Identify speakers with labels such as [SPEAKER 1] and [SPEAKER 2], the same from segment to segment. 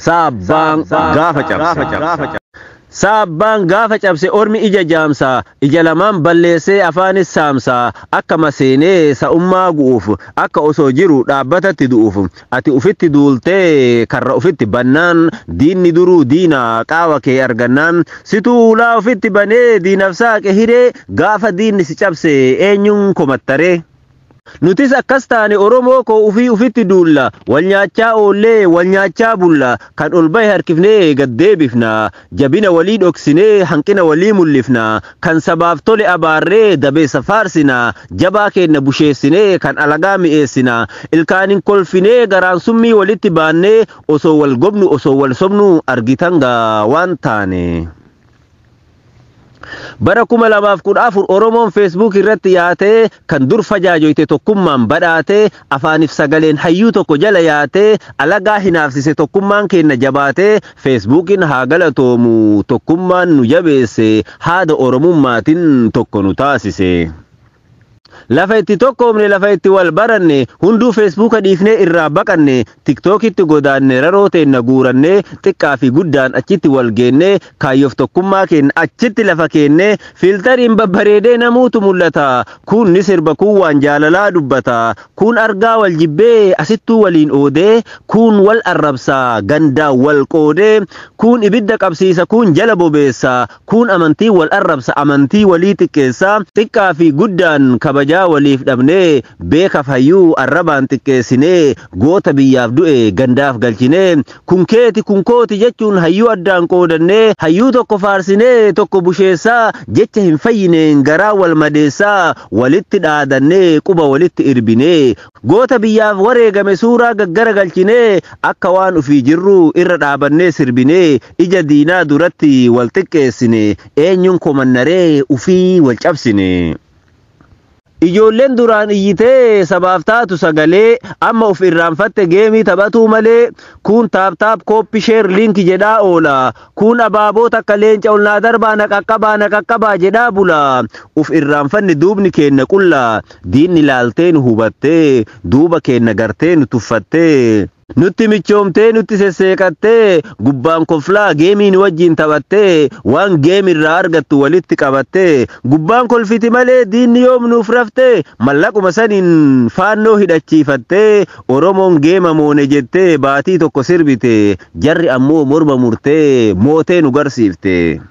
[SPEAKER 1] Sabbaan gaafa cabse. Sabbaan gaafa cabse ormi ija jaamsa ija lamaan balleessee afaanis saamsa akka maseenee sa'ummaa gu'uuf akka osoo jiru dhaabbatatti du'uuf ati ufitti duultee karra ufitti bannaan diinni duruu diina qaawa kee argannaan situu ulaa ufitti banee diinaf saaqe hiree gaafa diinni si cabse eenyuun komattaree. Nutis akkas taane Oromoo koo ufitti duulla wal nyaachaa oollee wal nyaachaa bulla kan ol bahe harkifnee gaddeebifna jabina walii dhoksinee hanqina walii mul'ifna kan sabaaf tole abaarree dabeessa faarsina jabaa keenna busheessinee kan alagaa mi'eessina ilkaanin kolfinee garaan summii walitti baannee osoo wal gobnu osoo wal sobnu argitanga waan taane. Bara 2014 Oromoon Facebook irratti yaatee kan dur fajaajoyte tokkummaan badhaatee afaanif sagaleen hayyuu tokko jala yaatee alagaa hinaafsise tokkummaan keenna jabaatee Facebookin haa galatoomu tokkummaan nu jabeesse haada Oromummaatiin tokko nu taasise. Lafa itti tokkoomne lafa itti wal baranne hunduu Facebooka dhiifnee irraa baqanne TikTokitti godaanne raroo teenna guuranne xiqqaa fi guddaan achitti wal geenne kaayyoof tokkummaa keenya achitti lafa keenne filtariin babbareedee namuutu mul'ata kun ni sirba kun waan jaalalaa dubbata kun argaa wal jibbee asittuu waliin oodee kun wal arrabsaa gandaa wal qoodee kun ibidda qabsiisa kun jala bobeessa kun amantii wal arrabsa amantii walii xiqqeessa xiqqaa fi guddaan kabajaa waliif dhabnee beekaaf hayyuu arrabaan xiqqeessinee goota biyyaaf du'e gandaaf galchinee kun keeti kun kooti jechuun hayyuu addaan qoodannee hayyuu tokko faarsinee tokko busheessaa jecha hin fayyineen garaa wal madeessaa walitti dhaadannee quba walitti irbinee goota biyyaaf wareegame suuraa gaggara galchinee akka waan ufii jirru irra dhaabannee sirbinee ija diinaa duratti wal xiqqeessine eenyuun komannaree ufii wal cabsine. Ijoolleen duraan iyyitee sabaaf taatu sagalee amma of irraanfatte geemii taphatuu malee kun taap kooppi sheer liinki jedhaa oola kun abaaboo takka leenca ol naa darbaa na qaqqabaa jedhaa bula of irraanfanne duubni keenna qulla diinni laaltee nu hubattee duuba keenna gartee nu tuffattee. Nutti michoomtee nutti sesseeqattee gubbaan koflaa geemiin wajjin taphattee waan geemirraa argattu walitti qabattee gubbaan kolfiti malee diinni yoom nuuf raftee mallaquma saniin faannoo hidhachiifattee Oromoon geema moone jettee baatii tokko sirbite jarri ammoo morma murtee mootee nu garsiifte.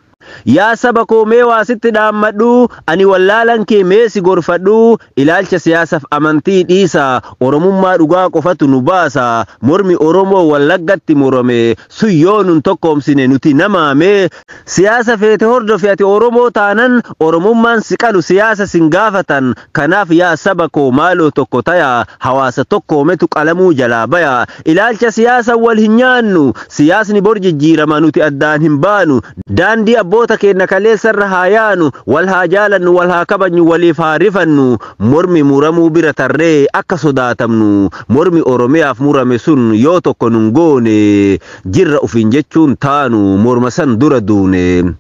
[SPEAKER 1] Yaa saba koo mee waasitti dhaammadhu ani wallaalan kee meesi gorfadhu ilaalcha siyaasaaf amantii dhiisa Oromummaa dhugaa qofatu nu baasa mormi Oromoo wallaggatti morome suyyoo nun tokkoomsine nuti namaame siyaasa feete hordofi ati Oromoo taanan Oromummaan si qalu siyaasa sin gaafatan kanaaf yaa saba koo maaloo tokko taya hawaasa tokkoometu qalamuu jalaa baya ilaalcha siyaasa wal hin nyaannu siyaasni bor jijjiirama nuti addaan hin baanu daandii abboota keenna kaleessarra haa yaanu wal haa jaalannu wal haa kabajnu waliif haa rifannu mormi muramuu bira tarree akka sodaatamnu mormi Oromiyaaf murame sun yoo tokko nun goone jirra ufiin jechuun taanu morma san dura duune.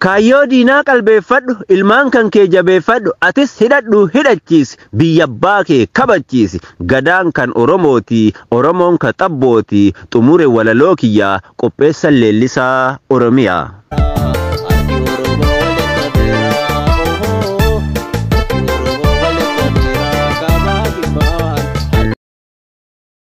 [SPEAKER 1] Kaayyoo diinaa qalbeeffadhu ilmaan kan kee jabeeffadhu atis hidhadhu hidhachiisi biyya abbaa kee kabachiisi gadaan kan Oromooti Oromoon ka xabbooti xumure walaloo kiyyaa qopheessan leellisaa Oromiyaa.